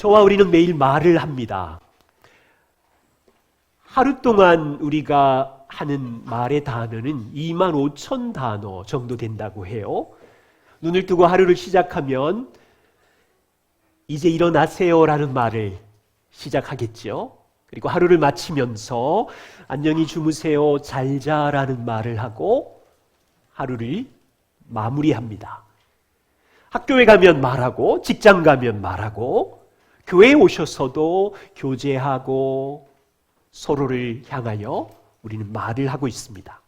저와 우리는 매일 말을 합니다. 하루 동안 우리가 하는 말의 단어는 25,000 단어 정도 된다고 해요. 눈을 뜨고 하루를 시작하면 이제 일어나세요라는 말을 시작하겠죠. 그리고 하루를 마치면서 안녕히 주무세요, 잘 자라는 말을 하고 하루를 마무리합니다. 학교에 가면 말하고, 직장 가면 말하고, 교회에 오셔서도 교제하고 서로를 향하여 우리는 말을 하고 있습니다.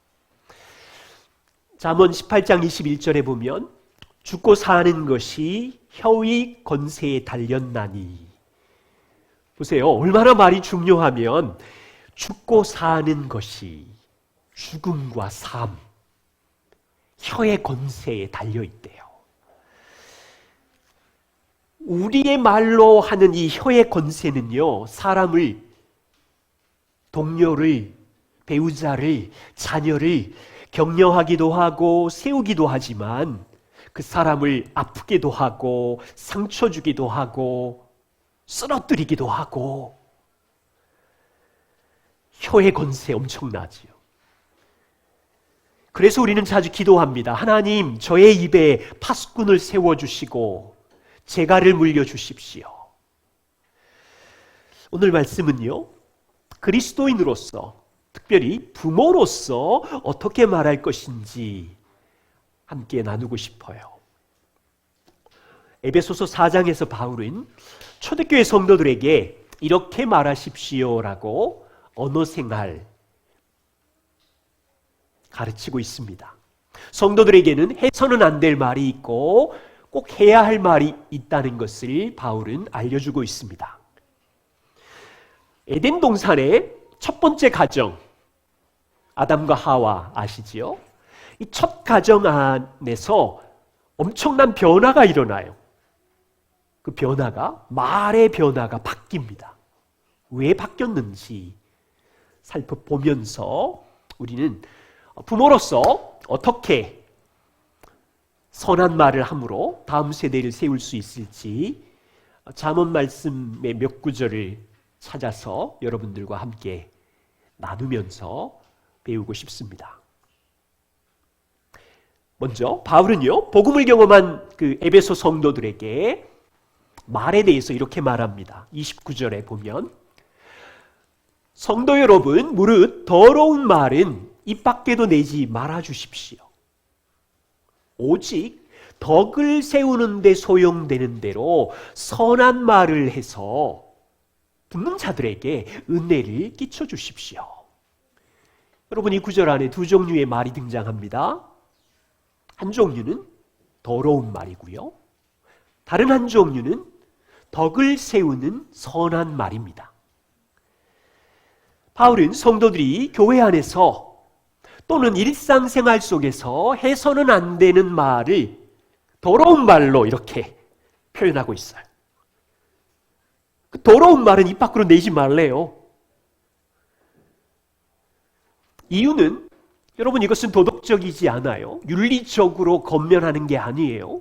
잠언 18장 21절에 보면 죽고 사는 것이 혀의 권세에 달렸나니. 보세요. 얼마나 말이 중요하면 죽고 사는 것이, 죽음과 삶, 혀의 권세에 달려있대요. 우리의 말로 하는 이 혀의 권세는요, 사람을, 동료를, 배우자를, 자녀를 격려하기도 하고 세우기도 하지만 그 사람을 아프게도 하고 상처 주기도 하고 쓰러뜨리기도 하고. 혀의 권세 엄청나지요. 그래서 우리는 자주 기도합니다. 하나님, 저의 입에 파수꾼을 세워주시고 재갈을 물려주십시오. 오늘 말씀은요, 그리스도인으로서, 특별히 부모로서 어떻게 말할 것인지 함께 나누고 싶어요. 에베소서 4장에서 바울은 초대교회 성도들에게 이렇게 말하십시오라고 언어생활 가르치고 있습니다. 성도들에게는 해서는 안 될 말이 있고 꼭 해야 할 말이 있다는 것을 바울은 알려주고 있습니다. 에덴 동산의 첫 번째 가정, 아담과 하와 아시지요? 이 첫 가정 안에서 엄청난 변화가 일어나요. 그 변화가, 말의 변화가 바뀝니다. 왜 바뀌었는지 살펴보면서 우리는 부모로서 어떻게 선한 말을 함으로 다음 세대를 세울 수 있을지 잠언 말씀의 몇 구절을 찾아서 여러분들과 함께 나누면서 배우고 싶습니다. 먼저 바울은요, 복음을 경험한 그 에베소 성도들에게 말에 대해서 이렇게 말합니다. 29절에 보면 성도 여러분, 무릇 더러운 말은 입 밖에도 내지 말아 주십시오. 오직 덕을 세우는 데 소용되는 대로 선한 말을 해서 듣는 자들에게 은혜를 끼쳐 주십시오. 여러분, 이 구절 안에 두 종류의 말이 등장합니다. 한 종류는 더러운 말이고요. 다른 한 종류는 덕을 세우는 선한 말입니다. 바울은 성도들이 교회 안에서 또는 일상생활 속에서 해서는 안 되는 말을 더러운 말로 이렇게 표현하고 있어요. 그 더러운 말은 입 밖으로 내지 말래요. 이유는 여러분, 이것은 도덕적이지 않아요. 윤리적으로 건면하는 게 아니에요.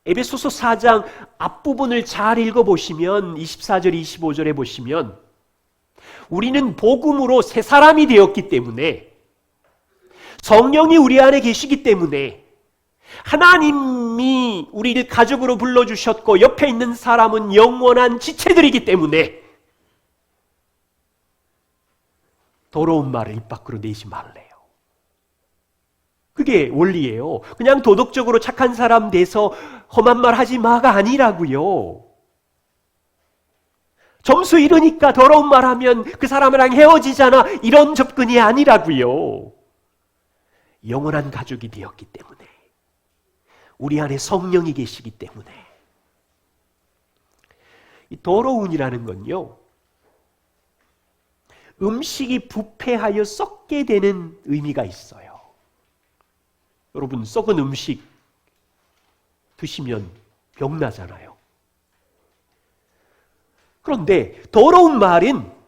에베소서 4장 앞부분을 잘 읽어보시면 24절, 25절에 보시면 우리는 복음으로 새 사람이 되었기 때문에, 성령이 우리 안에 계시기 때문에, 하나님이 우리를 가족으로 불러주셨고 옆에 있는 사람은 영원한 지체들이기 때문에 더러운 말을 입 밖으로 내지 말래요. 그게 원리예요. 그냥 도덕적으로 착한 사람 돼서 험한 말 하지 마가 아니라고요. 점수 잃으니까 더러운 말 하면 그 사람이랑 헤어지잖아, 이런 접근이 아니라고요. 영원한 가족이 되었기 때문에, 우리 안에 성령이 계시기 때문에. 이 더러운이라는 건요, 음식이 부패하여 썩게 되는 의미가 있어요. 여러분, 썩은 음식 드시면 병나잖아요. 그런데 더러운 말은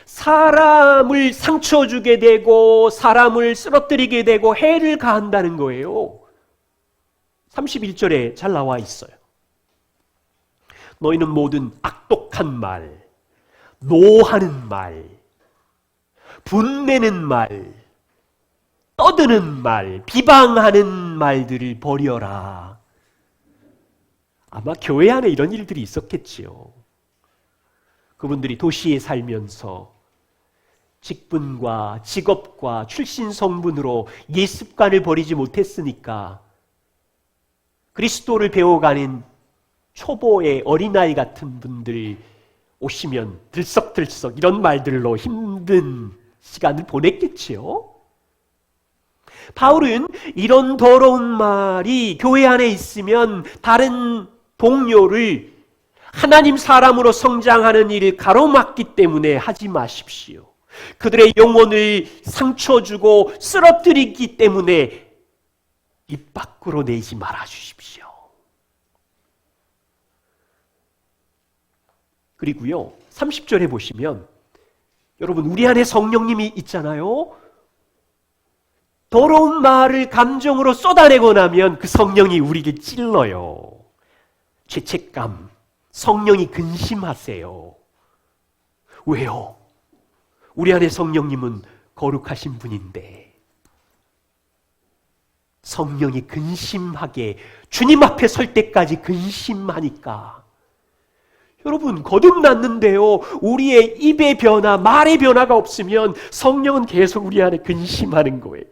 사람을 상처 주게 되고 사람을 쓰러뜨리게 되고 해를 가한다는 거예요. 31절에 잘 나와 있어요. 너희는 모든 악독한 말, 노하는 말, 분내는 말, 떠드는 말, 비방하는 말들을 버려라. 아마 교회 안에 이런 일들이 있었겠지요. 그분들이 도시에 살면서 직분과 직업과 출신 성분으로 옛 습관을 버리지 못했으니까 그리스도를 배워가는 초보의 어린아이 같은 분들 오시면 들썩들썩 이런 말들로 힘든 시간을 보냈겠지요. 바울은 이런 더러운 말이 교회 안에 있으면 다른 동료를 하나님 사람으로 성장하는 일을 가로막기 때문에 하지 마십시오. 그들의 영혼을 상처 주고 쓰러뜨리기 때문에 입 밖으로 내지 말아 주십시오. 그리고요, 30절에 보시면 여러분 우리 안에 성령님이 있잖아요. 더러운 말을 감정으로 쏟아내고 나면 그 성령이 우리를 찔러요. 죄책감, 성령이 근심하세요. 왜요? 우리 안에 성령님은 거룩하신 분인데 성령이 근심하게 주님 앞에 설 때까지 근심하니까 여러분 거듭났는데요, 우리의 입의 변화, 말의 변화가 없으면 성령은 계속 우리 안에 근심하는 거예요.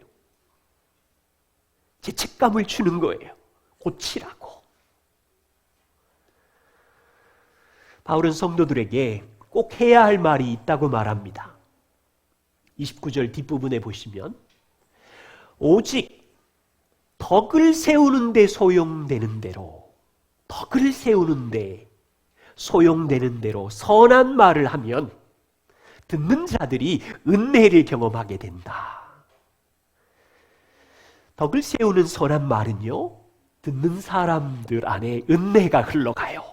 죄책감을 주는 거예요. 고치라고. 바울은 성도들에게 꼭 해야 할 말이 있다고 말합니다. 29절 뒷부분에 보시면 오직 덕을 세우는 데 소용되는 대로, 덕을 세우는 데 소용되는 대로 선한 말을 하면 듣는 자들이 은혜를 경험하게 된다. 덕을 세우는 선한 말은요, 듣는 사람들 안에 은혜가 흘러가요.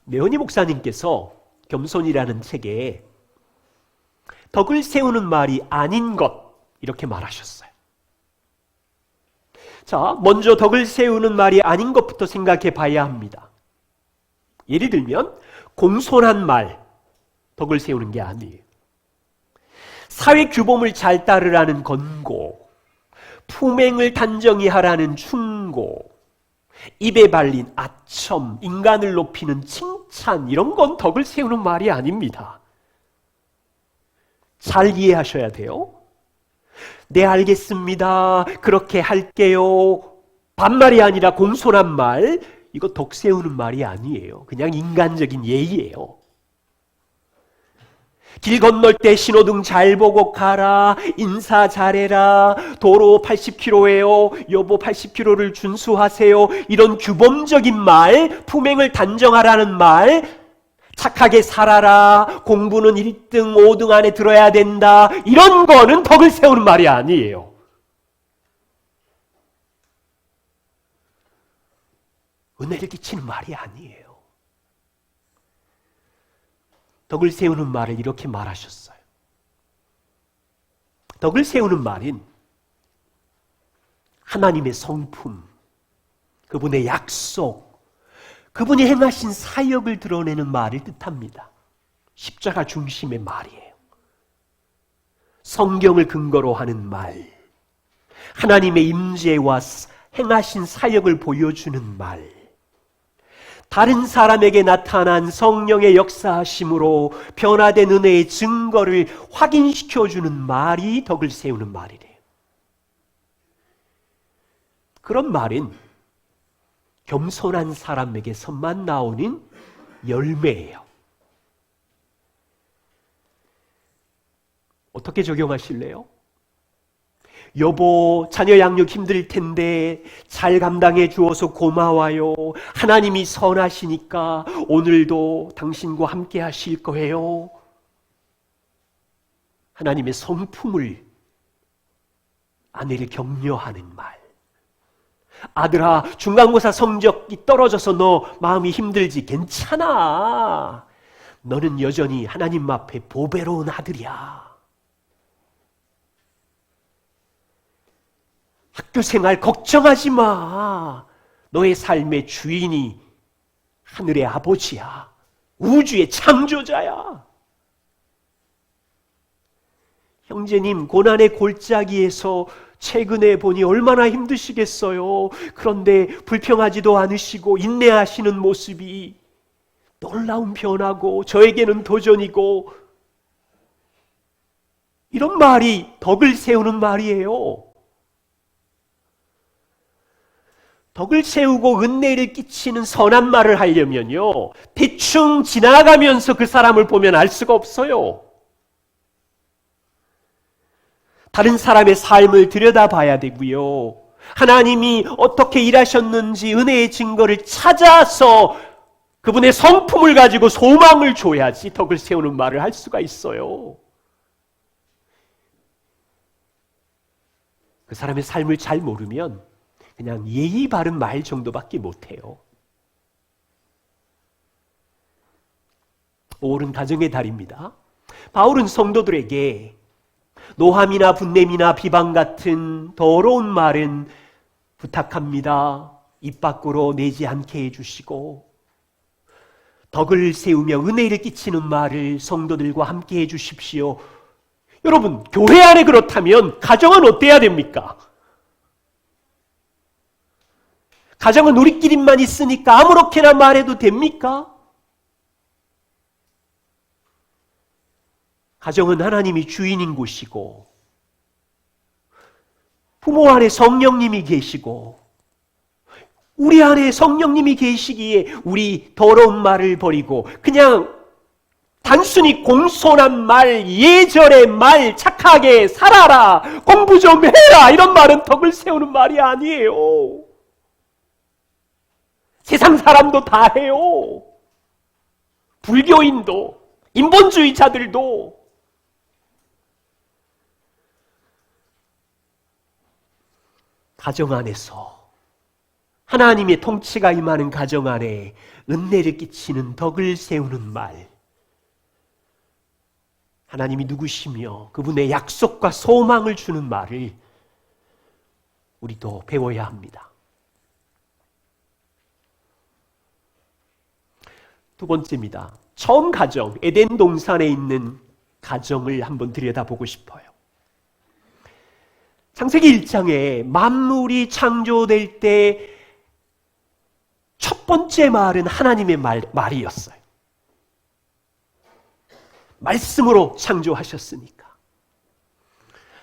매원이 목사님께서 겸손이라는 책에 덕을 세우는 말이 아닌 것 이렇게 말하셨어요. 자, 먼저 덕을 세우는 말이 아닌 것부터 생각해 봐야 합니다. 예를 들면 공손한 말, 덕을 세우는 게 아니에요. 사회 규범을 잘 따르라는 권고, 품행을 단정히 하라는 충고, 입에 발린 아첨, 인간을 높이는 칭찬, 이런 건 덕을 세우는 말이 아닙니다. 잘 이해하셔야 돼요. 네, 알겠습니다. 그렇게 할게요. 반말이 아니라 공손한 말, 이거 덕 세우는 말이 아니에요. 그냥 인간적인 예의예요. 길 건널 때 신호등 잘 보고 가라, 인사 잘해라, 도로 80km예요, 여보 80km를 준수하세요, 이런 규범적인 말, 품행을 단정하라는 말, 착하게 살아라, 공부는 1등, 5등 안에 들어야 된다, 이런 거는 덕을 세우는 말이 아니에요. 은혜를 끼치는 말이 아니에요. 덕을 세우는 말을 이렇게 말하셨어요. 덕을 세우는 말은 하나님의 성품, 그분의 약속, 그분이 행하신 사역을 드러내는 말을 뜻합니다. 십자가 중심의 말이에요. 성경을 근거로 하는 말, 하나님의 임재와 행하신 사역을 보여주는 말, 다른 사람에게 나타난 성령의 역사하심으로 변화된 은혜의 증거를 확인시켜주는 말이 덕을 세우는 말이래요. 그런 말은 겸손한 사람에게서만 나오는 열매예요. 어떻게 적용하실래요? 여보, 자녀 양육 힘들 텐데 잘 감당해 주어서 고마워요. 하나님이 선하시니까 오늘도 당신과 함께 하실 거예요. 하나님의 성품을, 아내를 격려하는 말. 아들아, 중간고사 성적이 떨어져서 너 마음이 힘들지? 괜찮아. 너는 여전히 하나님 앞에 보배로운 아들이야. 학교 생활 걱정하지 마. 너의 삶의 주인이 하늘의 아버지야. 우주의 창조자야. 형제님, 고난의 골짜기에서 최근에 보니 얼마나 힘드시겠어요. 그런데 불평하지도 않으시고 인내하시는 모습이 놀라운 변화고 저에게는 도전이고, 이런 말이 덕을 세우는 말이에요. 덕을 세우고 은혜를 끼치는 선한 말을 하려면요, 대충 지나가면서 그 사람을 보면 알 수가 없어요. 다른 사람의 삶을 들여다봐야 되고요, 하나님이 어떻게 일하셨는지 은혜의 증거를 찾아서 그분의 성품을 가지고 소망을 줘야지 덕을 세우는 말을 할 수가 있어요. 그 사람의 삶을 잘 모르면 그냥 예의 바른 말 정도밖에 못해요. 5월은 가정의 달입니다. 바울은 성도들에게 노함이나 분냄이나 비방 같은 더러운 말은 부탁합니다. 입 밖으로 내지 않게 해주시고, 덕을 세우며 은혜를 끼치는 말을 성도들과 함께 해주십시오. 여러분, 교회 안에 그렇다면 가정은 어때야 됩니까? 가정은 우리끼리만 있으니까 아무렇게나 말해도 됩니까? 가정은 하나님이 주인인 곳이고, 부모 안에 성령님이 계시고, 우리 안에 성령님이 계시기에 우리 더러운 말을 버리고 그냥 단순히 공손한 말, 예절의 말, 착하게 살아라, 공부 좀 해라, 이런 말은 덕을 세우는 말이 아니에요. 세상 사람도 다 해요. 불교인도, 인본주의자들도. 가정 안에서 하나님의 통치가 임하는 가정 안에 은혜를 끼치는 덕을 세우는 말, 하나님이 누구시며 그분의 약속과 소망을 주는 말을 우리도 배워야 합니다. 두 번째입니다. 처음 가정, 에덴 동산에 있는 가정을 한번 들여다보고 싶어요. 창세기 1장에 만물이 창조될 때 첫 번째 말은 하나님의 말이었어요. 말씀으로 창조하셨으니까.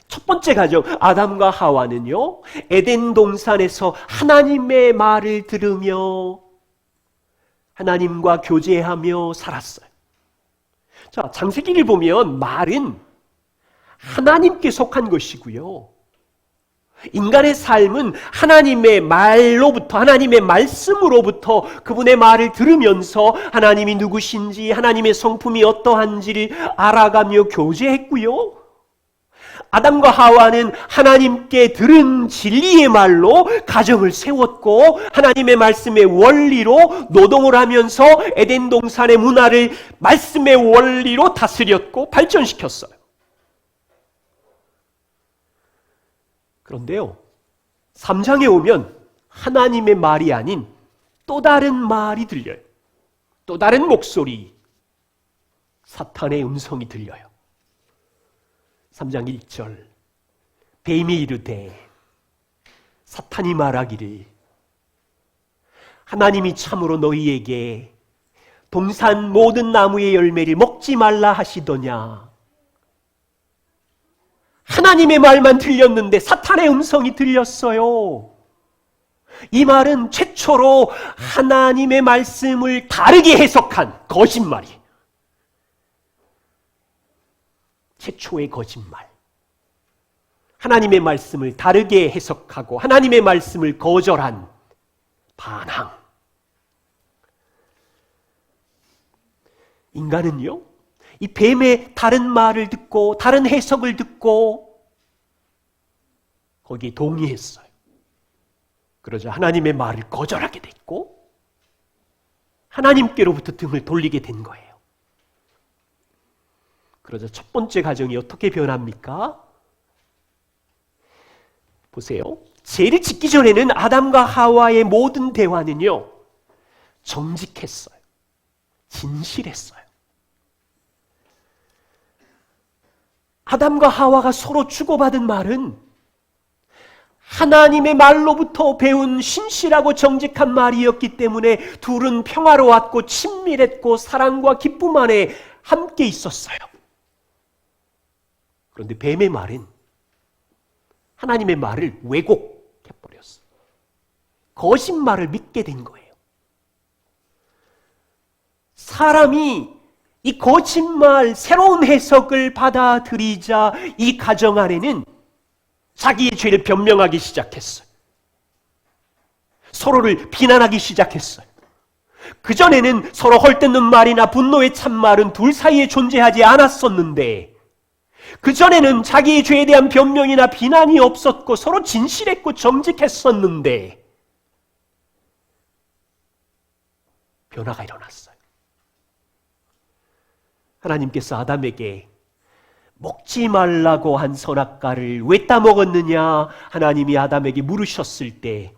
첫 번째 가정, 아담과 하와는요, 에덴 동산에서 하나님의 말을 들으며 하나님과 교제하며 살았어요. 자, 창세기를 보면 말은 하나님께 속한 것이고요, 인간의 삶은 하나님의 말로부터, 하나님의 말씀으로부터 그분의 말을 들으면서 하나님이 누구신지, 하나님의 성품이 어떠한지를 알아가며 교제했고요, 아담과 하와는 하나님께 들은 진리의 말로 가정을 세웠고, 하나님의 말씀의 원리로 노동을 하면서 에덴 동산의 문화를 말씀의 원리로 다스렸고 발전시켰어요. 그런데요, 3장에 오면 하나님의 말이 아닌 또 다른 말이 들려요. 또 다른 목소리, 사탄의 음성이 들려요. 3장 1절, 뱀이 이르되, 사탄이 말하기를 하나님이 참으로 너희에게 동산 모든 나무의 열매를 먹지 말라 하시더냐. 하나님의 말만 들렸는데 사탄의 음성이 들렸어요. 이 말은 최초로 하나님의 말씀을 다르게 해석한 거짓말이에요. 최초의 거짓말. 하나님의 말씀을 다르게 해석하고 하나님의 말씀을 거절한 반항. 인간은요, 이 뱀의 다른 말을 듣고 다른 해석을 듣고 거기에 동의했어요. 그러자 하나님의 말을 거절하게 됐고 하나님께로부터 등을 돌리게 된 거예요. 그러자 첫 번째 가정이 어떻게 변합니까? 보세요. 죄를 짓기 전에는 아담과 하와의 모든 대화는요, 정직했어요. 진실했어요. 아담과 하와가 서로 주고받은 말은 하나님의 말로부터 배운 신실하고 정직한 말이었기 때문에 둘은 평화로웠고 친밀했고 사랑과 기쁨 안에 함께 있었어요. 그런데 뱀의 말은 하나님의 말을 왜곡해버렸어요. 거짓말을 믿게 된 거예요. 사람이 이 거짓말, 새로운 해석을 받아들이자 이 가정 안에는 자기의 죄를 변명하기 시작했어요. 서로를 비난하기 시작했어요. 그전에는 서로 헐뜯는 말이나 분노의 참말은 둘 사이에 존재하지 않았었는데, 그전에는 자기의 죄에 대한 변명이나 비난이 없었고 서로 진실했고 정직했었는데 변화가 일어났어요. 하나님께서 아담에게 먹지 말라고 한 선악과를 왜 따먹었느냐 하나님이 아담에게 물으셨을 때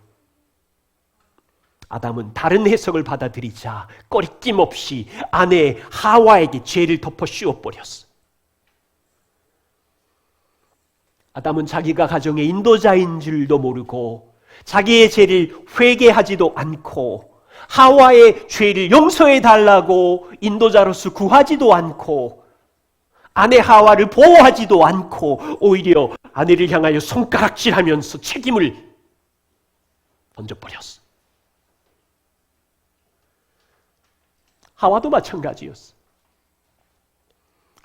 아담은 다른 해석을 받아들이자 꺼리낌 없이 아내 하와에게 죄를 덮어 씌워버렸어. 아담은 자기가 가정의 인도자인 줄도 모르고 자기의 죄를 회개하지도 않고 하와의 죄를 용서해달라고 인도자로서 구하지도 않고 아내 하와를 보호하지도 않고 오히려 아내를 향하여 손가락질하면서 책임을 던져버렸어. 하와도 마찬가지였어.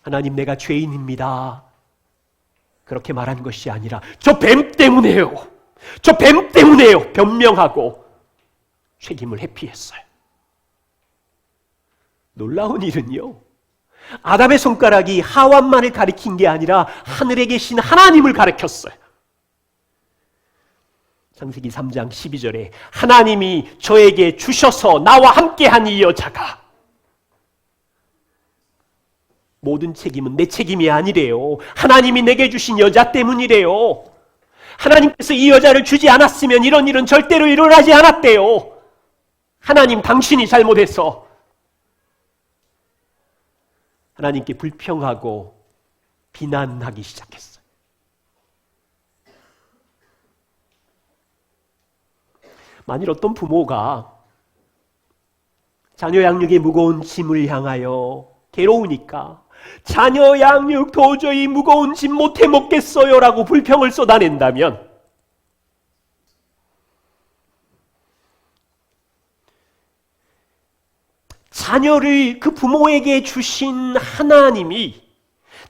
하나님, 내가 죄인입니다. 그렇게 말한 것이 아니라 저 뱀 때문에요. 저 뱀 때문에요. 변명하고 책임을 회피했어요. 놀라운 일은요, 아담의 손가락이 하와만을 가리킨 게 아니라 하늘에 계신 하나님을 가리켰어요. 창세기 3장 12절에 하나님이 저에게 주셔서 나와 함께한 이 여자가, 모든 책임은 내 책임이 아니래요. 하나님이 내게 주신 여자 때문이래요. 하나님께서 이 여자를 주지 않았으면 이런 일은 절대로 일어나지 않았대요. 하나님, 당신이 잘못해서. 하나님께 불평하고 비난하기 시작했어요. 만일 어떤 부모가 자녀 양육의 무거운 짐을 향하여 괴로우니까 자녀 양육 도저히 무거운 짐 못해 먹겠어요 라고 불평을 쏟아낸다면 자녀를 그 부모에게 주신 하나님이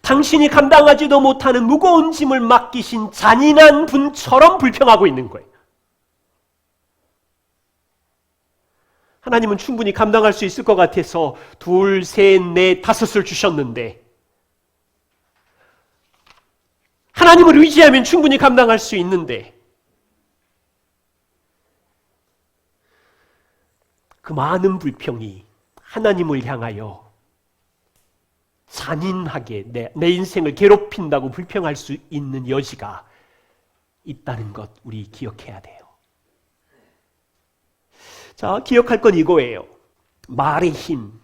당신이 감당하지도 못하는 무거운 짐을 맡기신 잔인한 분처럼 불평하고 있는 거예요. 하나님은 충분히 감당할 수 있을 것 같아서 2, 3, 4, 5을 주셨는데 하나님을 의지하면 충분히 감당할 수 있는데 그 많은 불평이 하나님을 향하여 잔인하게 내 인생을 괴롭힌다고 불평할 수 있는 여지가 있다는 것 우리 기억해야 돼요. 자, 기억할 건 이거예요. 말의 힘,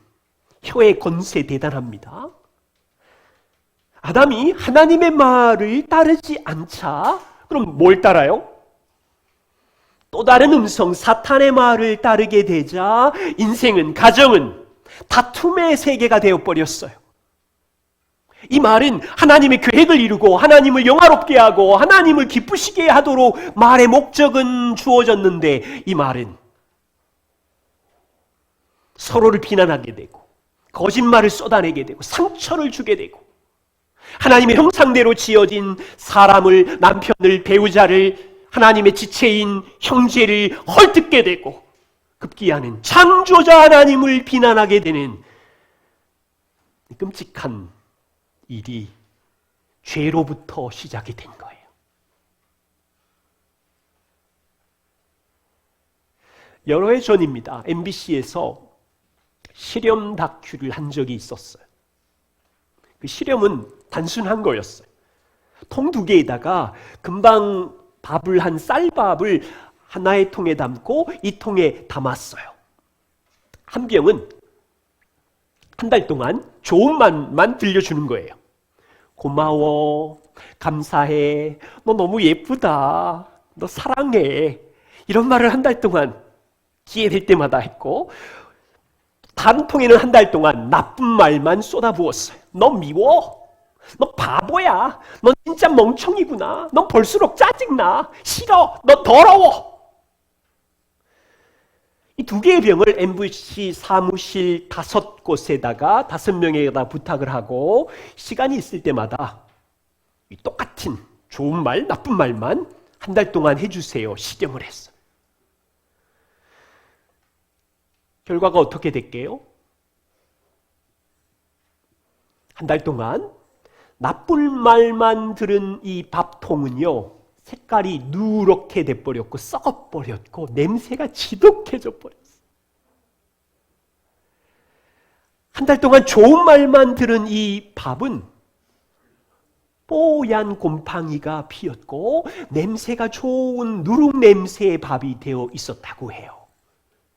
혀의 권세 대단합니다. 아담이 하나님의 말을 따르지 않자 그럼 뭘 따라요? 또 다른 음성, 사탄의 말을 따르게 되자 인생은, 가정은 다툼의 세계가 되어버렸어요. 이 말은 하나님의 계획을 이루고 하나님을 영화롭게 하고 하나님을 기쁘시게 하도록 말의 목적은 주어졌는데 이 말은 서로를 비난하게 되고 거짓말을 쏟아내게 되고 상처를 주게 되고 하나님의 형상대로 지어진 사람을, 남편을, 배우자를, 하나님의 지체인 형제를 헐뜯게 되고 급기야는 창조자 하나님을 비난하게 되는 끔찍한 일이 죄로부터 시작이 된 거예요. 여러 해 전입니다. MBC에서 실험 다큐를 한 적이 있었어요. 그 실험은 단순한 거였어요. 통 2개에다가 금방 밥을 한 쌀밥을 하나의 통에 담고 이 통에 담았어요. 한 병은 한 달 동안 좋은 말만 들려주는 거예요. 고마워, 감사해, 너 너무 예쁘다, 너 사랑해, 이런 말을 한 달 동안 기회 될 때마다 했고, 다른 통에는 한 달 동안 나쁜 말만 쏟아부었어요. 너 미워, 너 바보야, 너 진짜 멍청이구나, 너 볼수록 짜증나, 싫어, 너 더러워. 이 두 개의 병을 MBC 사무실 5곳에다가 5명에다 부탁을 하고 시간이 있을 때마다 이 똑같은 좋은 말, 나쁜 말만 한 달 동안 해주세요. 시gem을 했어요. 결과가 어떻게 됐게요? 한 달 동안 나쁜 말만 들은 이 밥통은요, 색깔이 누렇게 돼버렸고 썩어버렸고 냄새가 지독해져 버렸어요. 한 달 동안 좋은 말만 들은 이 밥은 뽀얀 곰팡이가 피었고 냄새가 좋은 누룩 냄새의 밥이 되어 있었다고 해요.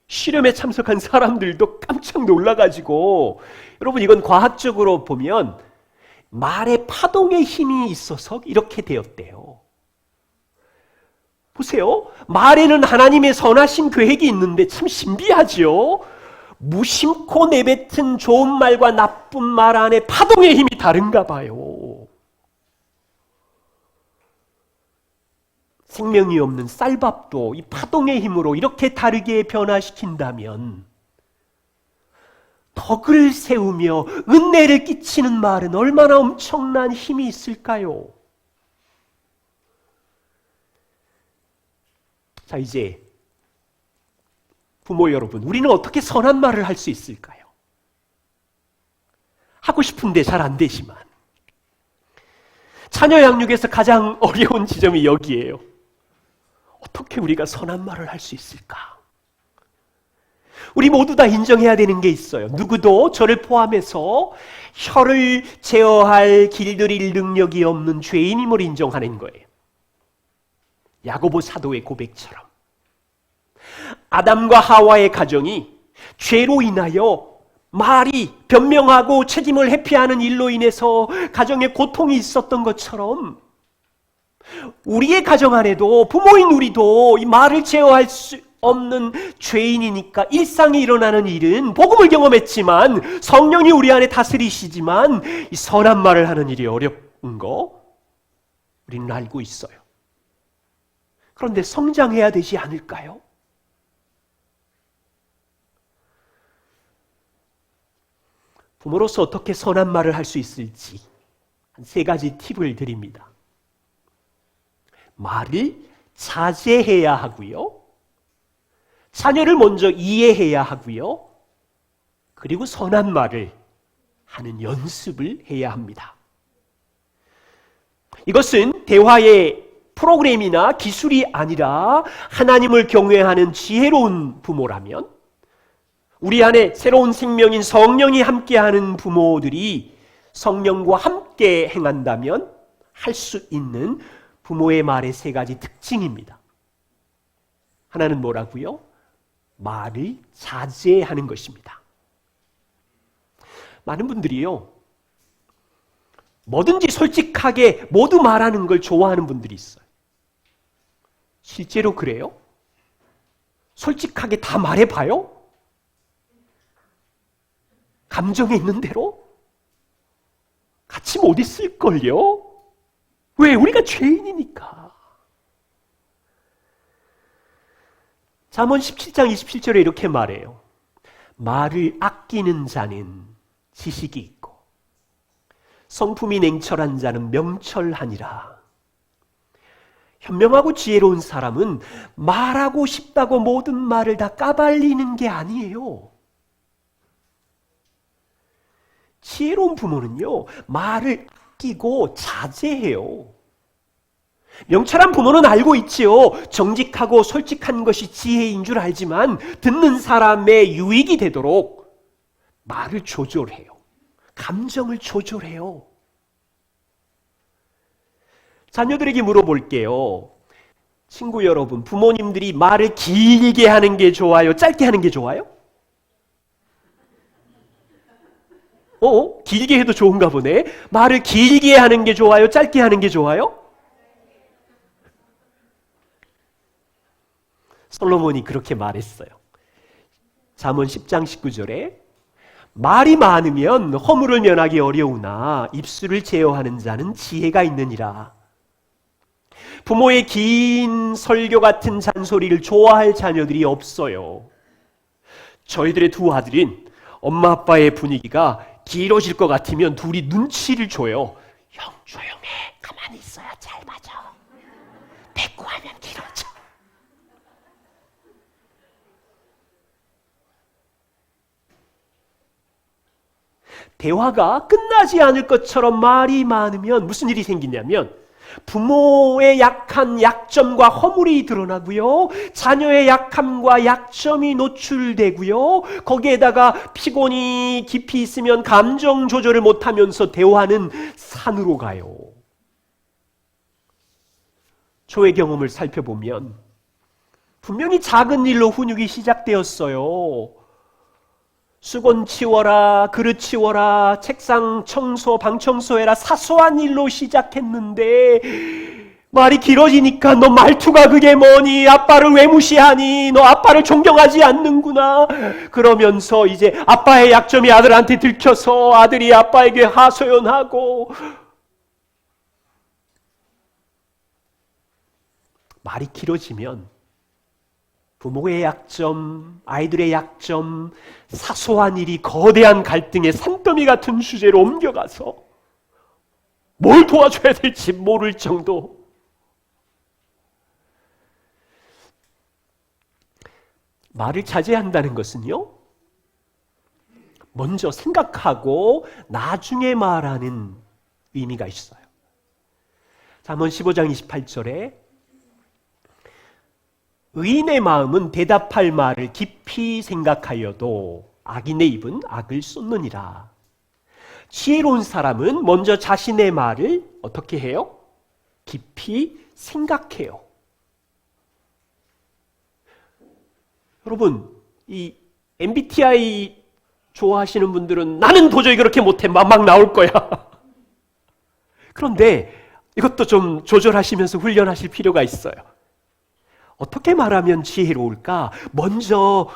실험에 참석한 사람들도 깜짝 놀라가지고, 여러분 이건 과학적으로 보면 말의 파동의 힘이 있어서 이렇게 되었대요. 보세요. 말에는 하나님의 선하신 계획이 있는데 참 신비하지요. 무심코 내뱉은 좋은 말과 나쁜 말 안에 파동의 힘이 다른가 봐요. 생명이 없는 쌀밥도 이 파동의 힘으로 이렇게 다르게 변화시킨다면 덕을 세우며 은혜를 끼치는 말은 얼마나 엄청난 힘이 있을까요? 자, 이제 부모 여러분, 우리는 어떻게 선한 말을 할 수 있을까요? 하고 싶은데 잘 안 되지만 자녀 양육에서 가장 어려운 지점이 여기에요. 어떻게 우리가 선한 말을 할 수 있을까? 우리 모두 다 인정해야 되는 게 있어요. 누구도 저를 포함해서 혀를 제어할 길들일 능력이 없는 죄인임을 인정하는 거예요. 야고보 사도의 고백처럼 아담과 하와의 가정이 죄로 인하여 말이 변명하고 책임을 회피하는 일로 인해서 가정에 고통이 있었던 것처럼 우리의 가정 안에도 부모인 우리도 이 말을 제어할 수 없는 죄인이니까 일상에 일어나는 일은 복음을 경험했지만 성령이 우리 안에 다스리시지만 이 선한 말을 하는 일이 어려운 거 우리는 알고 있어요. 그런데 성장해야 되지 않을까요? 부모로서 어떻게 선한 말을 할 수 있을지 한 3가지 팁을 드립니다. 말을 자제해야 하고요. 자녀를 먼저 이해해야 하고요. 그리고 선한 말을 하는 연습을 해야 합니다. 이것은 대화의 프로그램이나 기술이 아니라 하나님을 경외하는 지혜로운 부모라면, 우리 안에 새로운 생명인 성령이 함께하는 부모들이 성령과 함께 행한다면 할 수 있는 부모의 말의 3가지 특징입니다. 하나는 뭐라고요? 말을 자제하는 것입니다. 많은 분들이요, 뭐든지 솔직하게 모두 말하는 걸 좋아하는 분들이 있어요. 실제로 그래요? 솔직하게 다 말해봐요? 감정에 있는 대로? 같이 못 있을걸요? 왜? 우리가 죄인이니까. 잠언 17장 27절에 이렇게 말해요. 말을 아끼는 자는 지식이 있고 성품이 냉철한 자는 명철하니라. 현명하고 지혜로운 사람은 말하고 싶다고 모든 말을 다 까발리는 게 아니에요. 지혜로운 부모는요, 말을 아끼고 자제해요. 명철한 부모는 알고 있지요. 정직하고 솔직한 것이 지혜인 줄 알지만 듣는 사람의 유익이 되도록 말을 조절해요. 감정을 조절해요. 자녀들에게 물어볼게요. 친구 여러분, 부모님들이 말을 길게 하는 게 좋아요? 짧게 하는 게 좋아요? 길게 해도 좋은가 보네. 말을 길게 하는 게 좋아요? 짧게 하는 게 좋아요? 솔로몬이 그렇게 말했어요. 잠언 10장 19절에 말이 많으면 허물을 면하기 어려우나 입술을 제어하는 자는 지혜가 있느니라. 부모의 긴 설교 같은 잔소리를 좋아할 자녀들이 없어요. 저희들의 두 아들은 엄마 아빠의 분위기가 길어질 것 같으면 둘이 눈치를 줘요. 형 조용해. 가만히 있어야 잘 맞아. 대꾸하면 길어져. 대화가 끝나지 않을 것처럼 말이 많으면 무슨 일이 생기냐면 부모의 약한 약점과 허물이 드러나고요. 자녀의 약함과 약점이 노출되고요. 거기에다가 피곤이 깊이 있으면 감정 조절을 못하면서 대화는 산으로 가요. 저의 경험을 살펴보면 분명히 작은 일로 훈육이 시작되었어요. 수건 치워라, 그릇 치워라, 책상 청소, 방 청소해라, 사소한 일로 시작했는데 말이 길어지니까 너 말투가 그게 뭐니? 아빠를 왜 무시하니? 너 아빠를 존경하지 않는구나. 그러면서 이제 아빠의 약점이 아들한테 들켜서 아들이 아빠에게 하소연하고, 말이 길어지면 부모의 약점, 아이들의 약점, 사소한 일이 거대한 갈등의 산더미 같은 주제로 옮겨가서 뭘 도와줘야 될지 모를 정도. 말을 자제한다는 것은요, 먼저 생각하고 나중에 말하는 의미가 있어요. 잠언 15장 28절에 의인의 마음은 대답할 말을 깊이 생각하여도 악인의 입은 악을 쏟느니라. 지혜로운 사람은 먼저 자신의 말을 어떻게 해요? 깊이 생각해요. 여러분, 이 MBTI 좋아하시는 분들은 나는 도저히 그렇게 못해 막 나올 거야. 그런데 이것도 좀 조절하시면서 훈련하실 필요가 있어요. 어떻게 말하면 지혜로울까? 먼저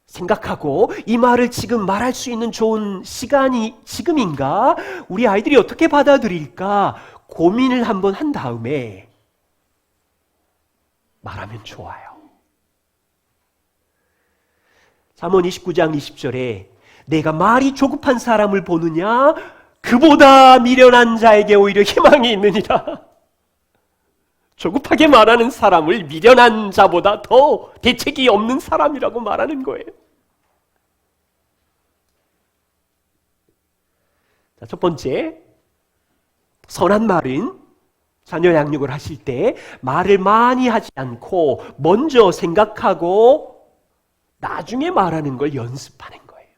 생각하고 이 말을 지금 말할 수 있는 좋은 시간이 지금인가? 우리 아이들이 어떻게 받아들일까? 고민을 한번 한 다음에 말하면 좋아요. 잠언 29장 20절에 내가 말이 조급한 사람을 보느냐? 그보다 미련한 자에게 오히려 희망이 있느니라. 조급하게 말하는 사람을 미련한 자보다 더 대책이 없는 사람이라고 말하는 거예요. 자, 첫 번째, 선한 말은 자녀 양육을 하실 때 말을 많이 하지 않고 먼저 생각하고 나중에 말하는 걸 연습하는 거예요.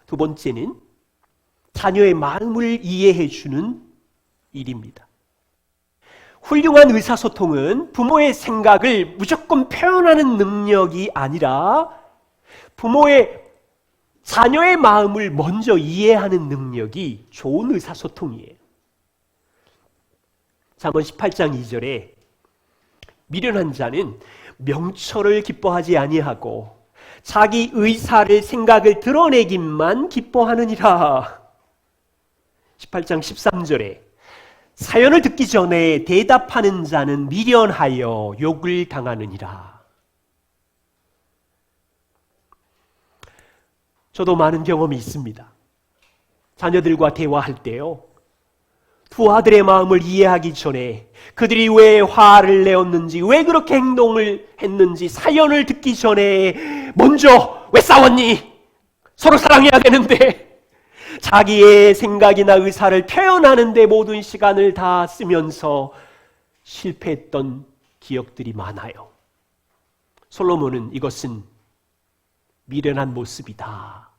두 번째는 자녀의 마음을 이해해 주는 일입니다. 훌륭한 의사소통은 부모의 생각을 무조건 표현하는 능력이 아니라 자녀의 마음을 먼저 이해하는 능력이 좋은 의사소통이에요. 잠언 18장 2절에 미련한 자는 명철을 기뻐하지 아니하고 자기 의사를 생각을 드러내기만 기뻐하느니라. 18장 13절에 사연을 듣기 전에 대답하는 자는 미련하여 욕을 당하느니라. 저도 많은 경험이 있습니다. 자녀들과 대화할 때요, 두 아들의 마음을 이해하기 전에 그들이 왜 화를 내었는지, 왜 그렇게 행동을 했는지 사연을 듣기 전에 먼저 왜 싸웠니? 서로 사랑해야 되는데 자기의 생각이나 의사를 표현하는 데 모든 시간을 다 쓰면서 실패했던 기억들이 많아요. 솔로몬은 이것은 미련한 모습이다.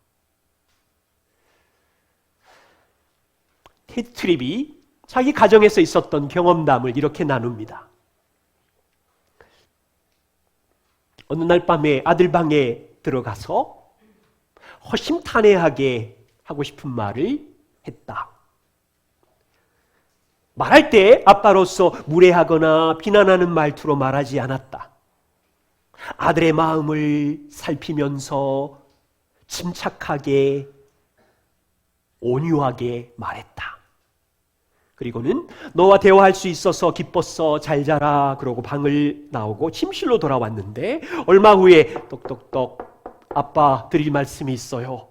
테드 트립이 자기 가정에서 있었던 경험담을 이렇게 나눕니다. 어느 날 밤에 아들 방에 들어가서 허심탄회하게 하고 싶은 말을 했다. 말할 때 아빠로서 무례하거나 비난하는 말투로 말하지 않았다. 아들의 마음을 살피면서 침착하게 온유하게 말했다. 그리고는 너와 대화할 수 있어서 기뻤어, 잘 자라 그러고 방을 나오고 침실로 돌아왔는데 얼마 후에 똑똑똑 아빠 드릴 말씀이 있어요.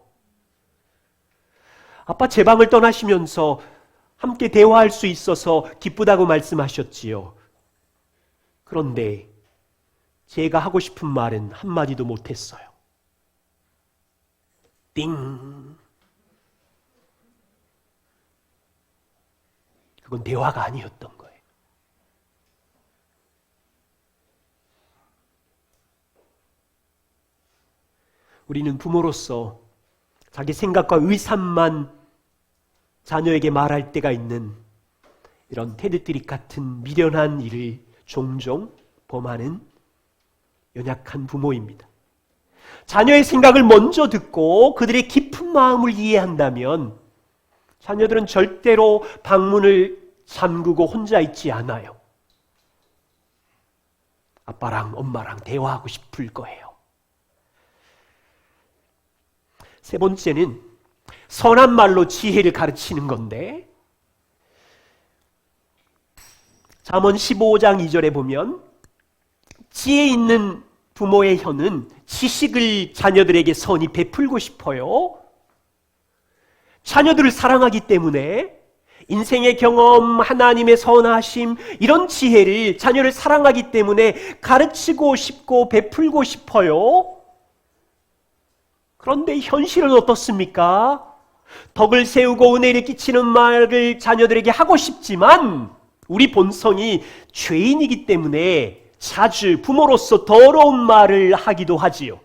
아빠 제 방을 떠나시면서 함께 대화할 수 있어서 기쁘다고 말씀하셨지요. 그런데 제가 하고 싶은 말은 한마디도 못했어요. 띵. 그건 대화가 아니었던 거예요. 우리는 부모로서 자기 생각과 의사만 자녀에게 말할 때가 있는 이런 테드트릭 같은 미련한 일을 종종 범하는 연약한 부모입니다. 자녀의 생각을 먼저 듣고 그들의 깊은 마음을 이해한다면 자녀들은 절대로 방문을 잠그고 혼자 있지 않아요. 아빠랑 엄마랑 대화하고 싶을 거예요. 세 번째는 선한 말로 지혜를 가르치는 건데 잠언 15장 2절에 보면 지혜 있는 부모의 혀는 지식을 자녀들에게 선히 베풀고 싶어요. 자녀들을 사랑하기 때문에 인생의 경험, 하나님의 선하심, 이런 지혜를 자녀를 사랑하기 때문에 가르치고 싶고 베풀고 싶어요. 그런데 현실은 어떻습니까? 덕을 세우고 은혜를 끼치는 말을 자녀들에게 하고 싶지만 우리 본성이 죄인이기 때문에 자주 부모로서 더러운 말을 하기도 하지요.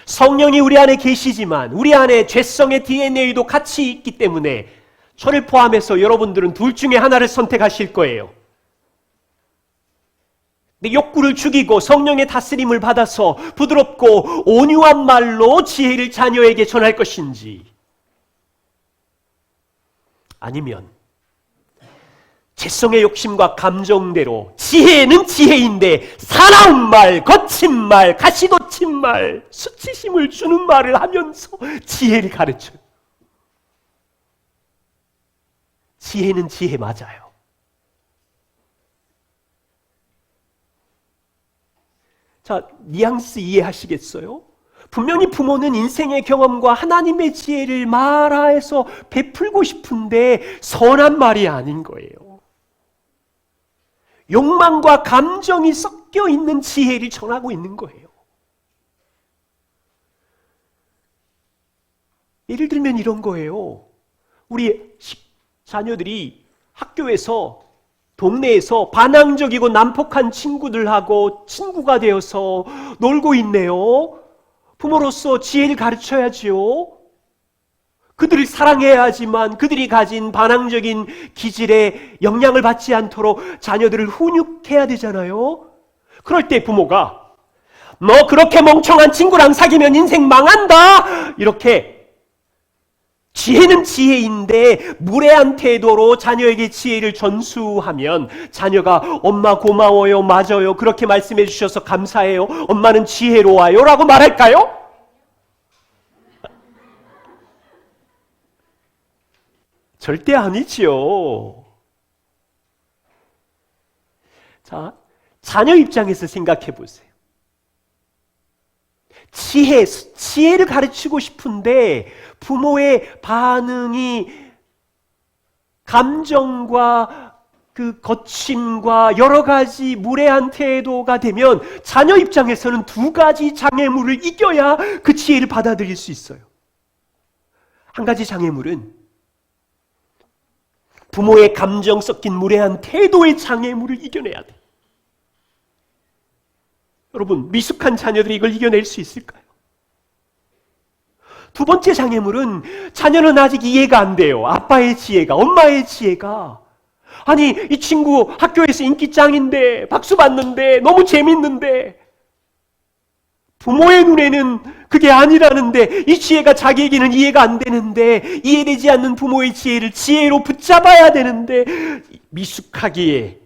성령이 우리 안에 계시지만 우리 안에 죄성의 DNA도 같이 있기 때문에 저를 포함해서 여러분들은 둘 중에 하나를 선택하실 거예요. 내 욕구를 죽이고 성령의 다스림을 받아서 부드럽고 온유한 말로 지혜를 자녀에게 전할 것인지, 아니면 죄성의 욕심과 감정대로 지혜는 지혜인데 사나운 말, 거친 말, 가시돋친 말, 수치심을 주는 말을 하면서 지혜를 가르쳐요. 지혜는 지혜 맞아요. 자, 뉘앙스 이해하시겠어요? 분명히 부모는 인생의 경험과 하나님의 지혜를 말하여서 베풀고 싶은데 선한 말이 아닌 거예요. 욕망과 감정이 섞여 있는 지혜를 전하고 있는 거예요. 예를 들면 이런 거예요. 우리 자녀들이 학교에서, 동네에서 반항적이고 난폭한 친구들하고 친구가 되어서 놀고 있네요. 부모로서 지혜를 가르쳐야지요. 그들을 사랑해야 하지만 그들이 가진 반항적인 기질에 영향을 받지 않도록 자녀들을 훈육해야 되잖아요. 그럴 때 부모가 너 그렇게 멍청한 친구랑 사귀면 인생 망한다! 이렇게 지혜는 지혜인데 무례한 태도로 자녀에게 지혜를 전수하면 자녀가 엄마 고마워요, 맞아요, 그렇게 말씀해 주셔서 감사해요, 엄마는 지혜로워요 라고 말할까요? 절대 아니지요. 자, 자녀 입장에서 생각해 보세요. 지혜를 가르치고 싶은데 부모의 반응이 감정과 그 거침과 여러 가지 무례한 태도가 되면 자녀 입장에서는 두 가지 장애물을 이겨야 그 지혜를 받아들일 수 있어요. 한 가지 장애물은 부모의 감정 섞인 무례한 태도의 장애물을 이겨내야 돼. 여러분, 미숙한 자녀들이 이걸 이겨낼 수 있을까요? 두 번째 장애물은 자녀는 아직 이해가 안 돼요. 아빠의 지혜가, 엄마의 지혜가. 아니, 이 친구 학교에서 인기 짱인데, 박수 받는데, 너무 재밌는데, 부모의 눈에는 그게 아니라는데, 이 지혜가 자기에게는 이해가 안 되는데, 이해되지 않는 부모의 지혜를 지혜로 붙잡아야 되는데, 미숙하기에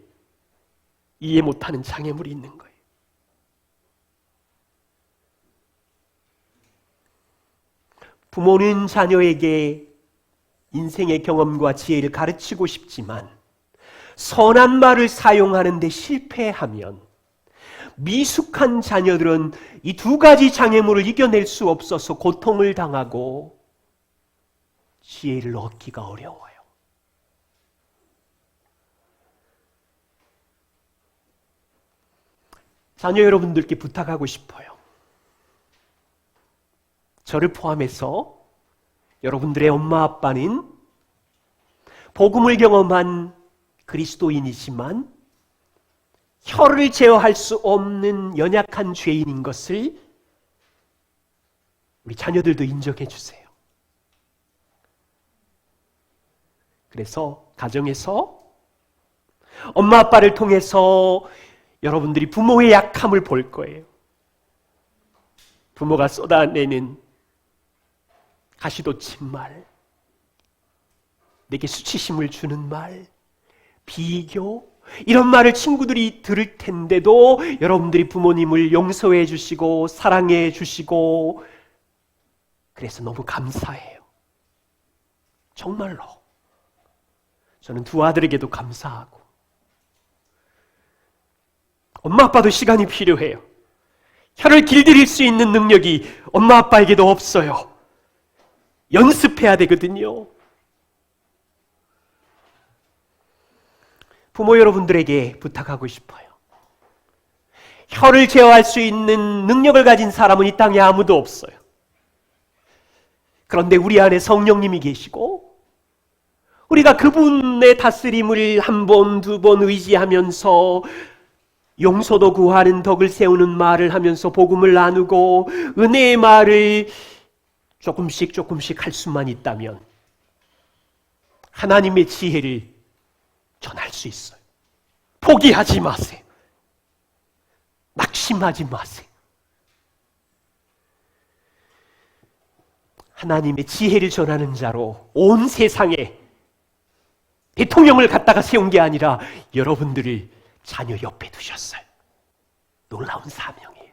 이해 못하는 장애물이 있는 거예요. 부모는 자녀에게 인생의 경험과 지혜를 가르치고 싶지만 선한 말을 사용하는 데 실패하면 미숙한 자녀들은 이 두 가지 장애물을 이겨낼 수 없어서 고통을 당하고 지혜를 얻기가 어려워요. 자녀 여러분들께 부탁하고 싶어요. 저를 포함해서 여러분들의 엄마 아빠는 복음을 경험한 그리스도인이지만 혀를 제어할 수 없는 연약한 죄인인 것을 우리 자녀들도 인정해 주세요. 그래서 가정에서 엄마 아빠를 통해서 여러분들이 부모의 약함을 볼 거예요. 부모가 쏟아내는 가시돋친 말, 내게 수치심을 주는 말, 비교, 이런 말을 친구들이 들을 텐데도 여러분들이 부모님을 용서해 주시고 사랑해 주시고 그래서 너무 감사해요. 정말로. 저는 두 아들에게도 감사하고 엄마 아빠도 시간이 필요해요. 혀를 길들일 수 있는 능력이 엄마 아빠에게도 없어요. 연습해야 되거든요. 부모 여러분들에게 부탁하고 싶어요. 혀를 제어할 수 있는 능력을 가진 사람은 이 땅에 아무도 없어요. 그런데 우리 안에 성령님이 계시고 우리가 그분의 다스림을 한 번, 두 번 의지하면서 용서도 구하는 덕을 세우는 말을 하면서 복음을 나누고 은혜의 말을 조금씩 할 수만 있다면 하나님의 지혜를 전할 수 있어요. 포기하지 마세요. 낙심하지 마세요. 하나님의 지혜를 전하는 자로 온 세상에 대통령을 갖다가 세운 게 아니라 여러분들을 자녀 옆에 두셨어요. 놀라운 사명이에요.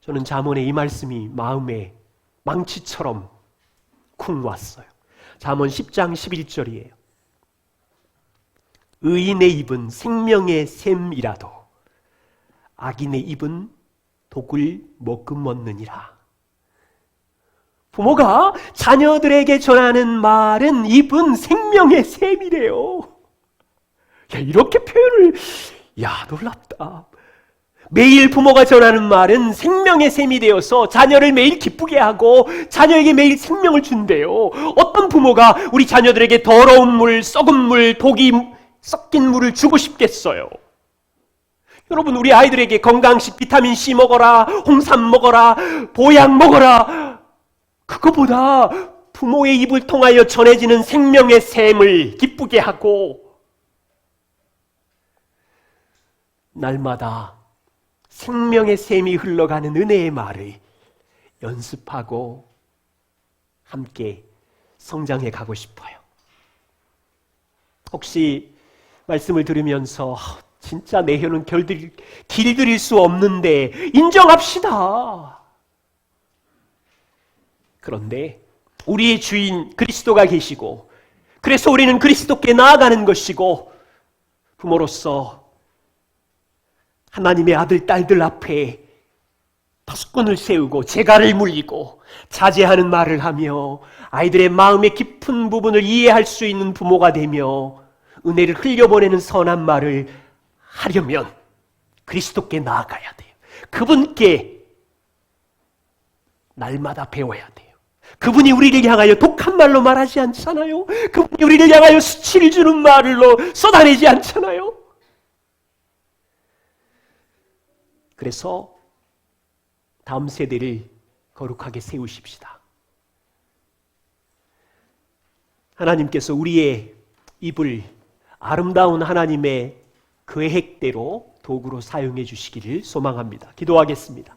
저는 잠언의 이 말씀이 마음에 망치처럼 쿵 왔어요. 잠언 10장 11절이에요. 의인의 입은 생명의 샘이라도 악인의 입은 독을 머금었느니라. 부모가 자녀들에게 전하는 말은 입은 생명의 샘이래요. 야, 이렇게 표현을, 놀랍다. 매일 부모가 전하는 말은 생명의 샘이 되어서 자녀를 매일 기쁘게 하고 자녀에게 매일 생명을 준대요. 어떤 부모가 우리 자녀들에게 더러운 물, 썩은 물, 독이 섞인 물을 주고 싶겠어요? 여러분, 우리 아이들에게 건강식 비타민C 먹어라, 홍삼 먹어라, 보약 먹어라. 그거보다 부모의 입을 통하여 전해지는 생명의 샘을 기쁘게 하고 날마다 생명의 샘이 흘러가는 은혜의 말을 연습하고 함께 성장해 가고 싶어요. 혹시 말씀을 들으면서 진짜 내 혀는 길들일 수 없는데 인정합시다. 그런데 우리의 주인 그리스도가 계시고 그래서 우리는 그리스도께 나아가는 것이고 부모로서 하나님의 아들, 딸들 앞에 파수꾼을 세우고 재갈을 물리고 자제하는 말을 하며 아이들의 마음의 깊은 부분을 이해할 수 있는 부모가 되며 은혜를 흘려보내는 선한 말을 하려면 그리스도께 나아가야 돼요. 그분께 날마다 배워야 돼요. 그분이 우리를 향하여 독한 말로 말하지 않잖아요. 그분이 우리를 향하여 수치를 주는 말로 쏟아내지 않잖아요. 그래서 다음 세대를 거룩하게 세우십시다. 하나님께서 우리의 입을 아름다운 하나님의 계획대로 도구로 사용해 주시기를 소망합니다. 기도하겠습니다.